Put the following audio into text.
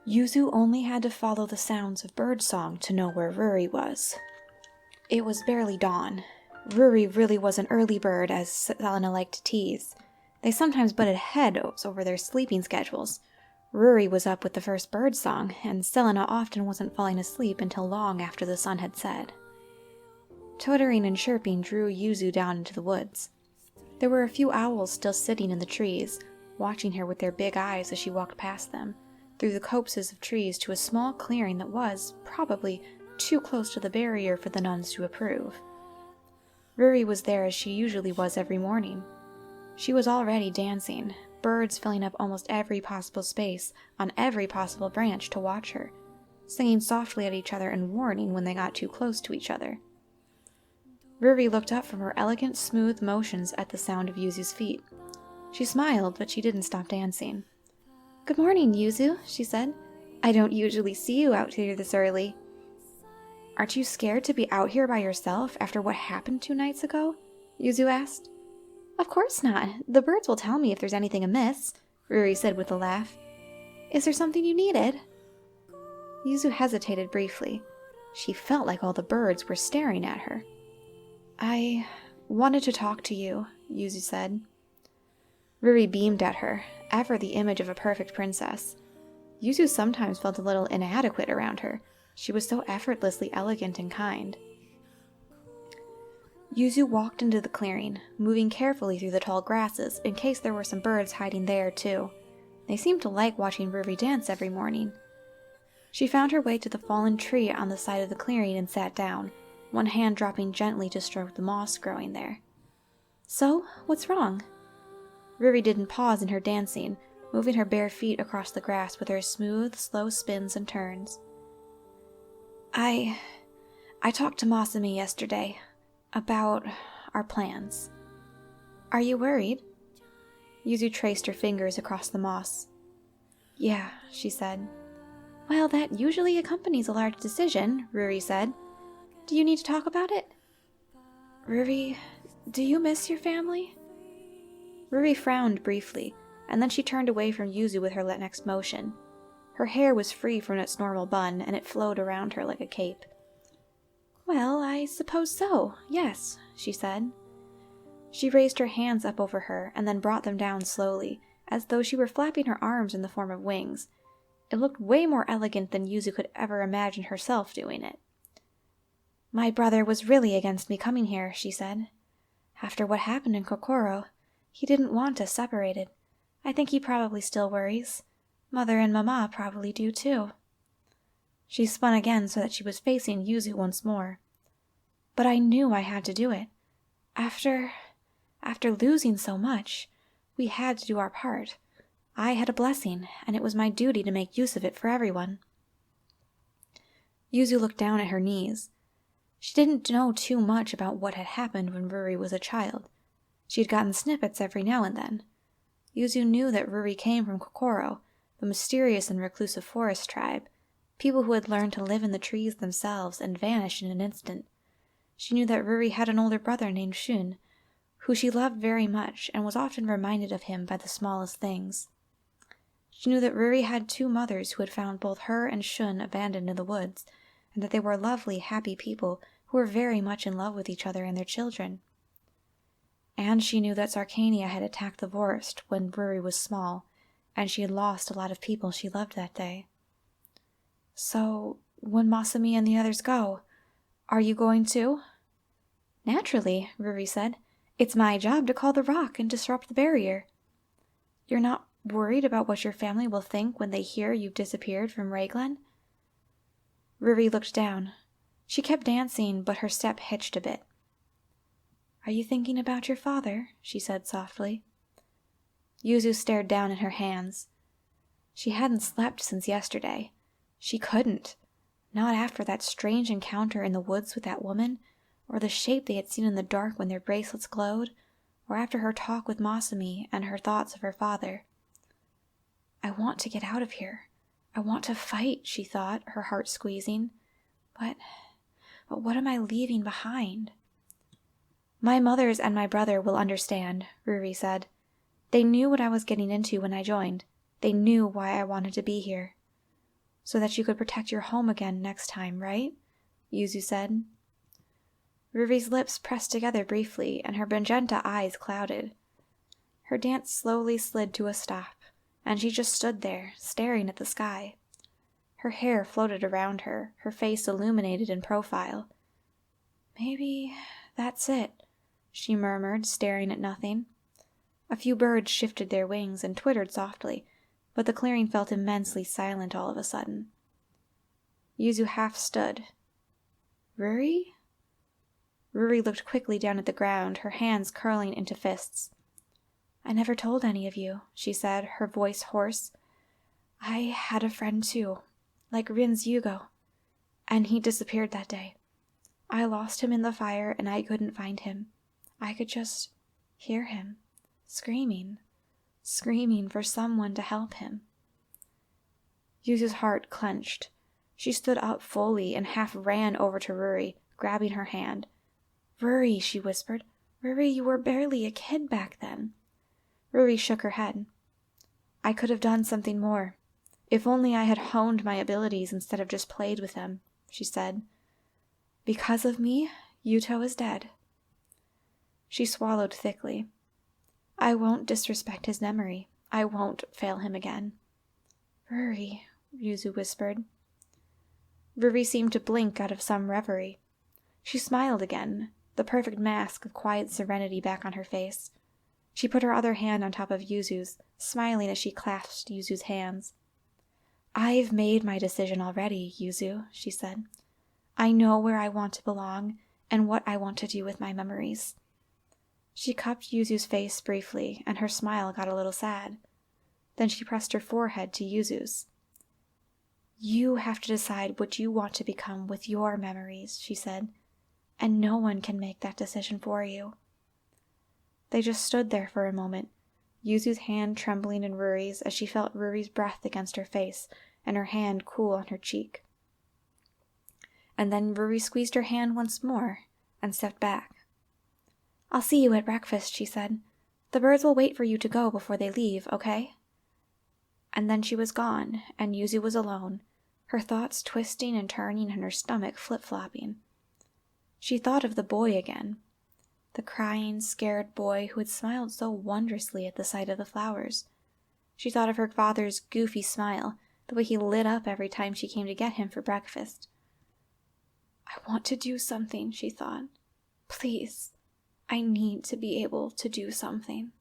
Yuzu only had to follow the sounds of birdsong to know where Ruri was. It was barely dawn. Ruri really was an early bird, as Selena liked to tease. They sometimes butted heads over their sleeping schedules. Ruri was up with the first birdsong, and Selena often wasn't falling asleep until long after the sun had set. Twittering and chirping drew Yuzu down into the woods. There were a few owls still sitting in the trees, watching her with their big eyes as she walked past them, through the copses of trees to a small clearing that was, probably, too close to the barrier for the nuns to approve. Ruri was there as she usually was every morning. She was already dancing, birds filling up almost every possible space on every possible branch to watch her, singing softly at each other and warning when they got too close to each other. Ruri looked up from her elegant, smooth motions at the sound of Yuzu's feet. She smiled, but she didn't stop dancing. "Good morning, Yuzu," she said. "I don't usually see you out here this early." "Aren't you scared to be out here by yourself after what happened 2 nights ago?" Yuzu asked. "Of course not. The birds will tell me if there's anything amiss," Ruri said with a laugh. "Is there something you needed?" Yuzu hesitated briefly. She felt like all the birds were staring at her. "I wanted to talk to you," Yuzu said. Ruri beamed at her, ever the image of a perfect princess. Yuzu sometimes felt a little inadequate around her. She was so effortlessly elegant and kind. Yuzu walked into the clearing, moving carefully through the tall grasses in case there were some birds hiding there too. They seemed to like watching Ruri dance every morning. She found her way to the fallen tree on the side of the clearing and sat down, one hand dropping gently to stroke the moss growing there. "So, what's wrong?" Ruri didn't pause in her dancing, moving her bare feet across the grass with her smooth, slow spins and turns. I talked to Masami yesterday about our plans. Are you worried?" Yuzu traced her fingers across the moss. "Yeah," she said. "Well, that usually accompanies a large decision," Ruri said. "Do you need to talk about it?" "Ruri, do you miss your family?" Ruri frowned briefly, and then she turned away from Yuzu with her next motion. Her hair was free from its normal bun, and it flowed around her like a cape. "Well, I suppose so, yes," she said. She raised her hands up over her and then brought them down slowly, as though she were flapping her arms in the form of wings. It looked way more elegant than Yuzu could ever imagine herself doing it. "My brother was really against me coming here," she said. "After what happened in Kokoro, he didn't want us separated. I think he probably still worries. Mother and Mama probably do too." She spun again so that she was facing Yuzu once more. "But I knew I had to do it. After losing so much, we had to do our part. I had a blessing, and it was my duty to make use of it for everyone." Yuzu looked down at her knees. She didn't know too much about what had happened when Ruri was a child. She had gotten snippets every now and then. Yuzu knew that Ruri came from Kokoro, the mysterious and reclusive forest tribe, people who had learned to live in the trees themselves and vanish in an instant. She knew that Ruri had an older brother named Shun, who she loved very much and was often reminded of him by the smallest things. She knew that Ruri had 2 mothers who had found both her and Shun abandoned in the woods, and that they were lovely, happy people who were very much in love with each other and their children. And she knew that Sarkania had attacked the forest when Ruri was small, and she had lost a lot of people she loved that day. "So, when Masami and the others go, are you going too?" "Naturally," Ruri said. "It's my job to call the rock and disrupt the barrier." "You're not worried about what your family will think when they hear you've disappeared from Rayglen?" Ruri looked down. She kept dancing, but her step hitched a bit. "Are you thinking about your father?" she said softly. Yuzu stared down at her hands. She hadn't slept since yesterday. She couldn't. Not after that strange encounter in the woods with that woman, or the shape they had seen in the dark when their bracelets glowed, or after her talk with Masami and her thoughts of her father. "I want to get out of here. I want to fight," she thought, her heart squeezing. But what am I leaving behind? "My mothers and my brother will understand," Ruri said. "They knew what I was getting into when I joined. They knew why I wanted to be here." so that you could protect your home again next time, right? Yuzu said. Ruri's lips pressed together briefly, and her magenta eyes clouded. Her dance slowly slid to a stop, and she just stood there, staring at the sky. Her hair floated around her, her face illuminated in profile. "Maybe that's it," she murmured, staring at nothing. A few birds shifted their wings and twittered softly, but the clearing felt immensely silent all of a sudden. Yuzu half stood. "Ruri?" Ruri looked quickly down at the ground, her hands curling into fists. "I never told any of you," she said, her voice hoarse. "I had a friend too, like Rin's Yugo, and he disappeared that day. I lost him in the fire and I couldn't find him. I could just hear him, screaming for someone to help him." Yuzu's heart clenched. She stood up fully and half ran over to Ruri, grabbing her hand. "Ruri," she whispered. "Ruri, you were barely a kid back then." Ruri shook her head. "I could have done something more. If only I had honed my abilities instead of just played with them," she said. "Because of me, Yuto is dead." She swallowed thickly. "I won't disrespect his memory. I won't fail him again." "Ruri," Yuzu whispered. Ruri seemed to blink out of some reverie. She smiled again, the perfect mask of quiet serenity back on her face. She put her other hand on top of Yuzu's, smiling as she clasped Yuzu's hands. "I've made my decision already, Yuzu," she said. "I know where I want to belong and what I want to do with my memories." She cupped Yuzu's face briefly, and her smile got a little sad. Then she pressed her forehead to Yuzu's. "You have to decide what you want to become with your memories," she said, "and no one can make that decision for you." They just stood there for a moment, Yuzu's hand trembling in Ruri's as she felt Ruri's breath against her face and her hand cool on her cheek. And then Ruri squeezed her hand once more and stepped back. "I'll see you at breakfast," she said. "The birds will wait for you to go before they leave, okay?" And then she was gone, and Yuzu was alone, her thoughts twisting and turning and her stomach flip-flopping. She thought of the boy again, the crying, scared boy who had smiled so wondrously at the sight of the flowers. She thought of her father's goofy smile, the way he lit up every time she came to get him for breakfast. "I want to do something," she thought. "Please, I need to be able to do something."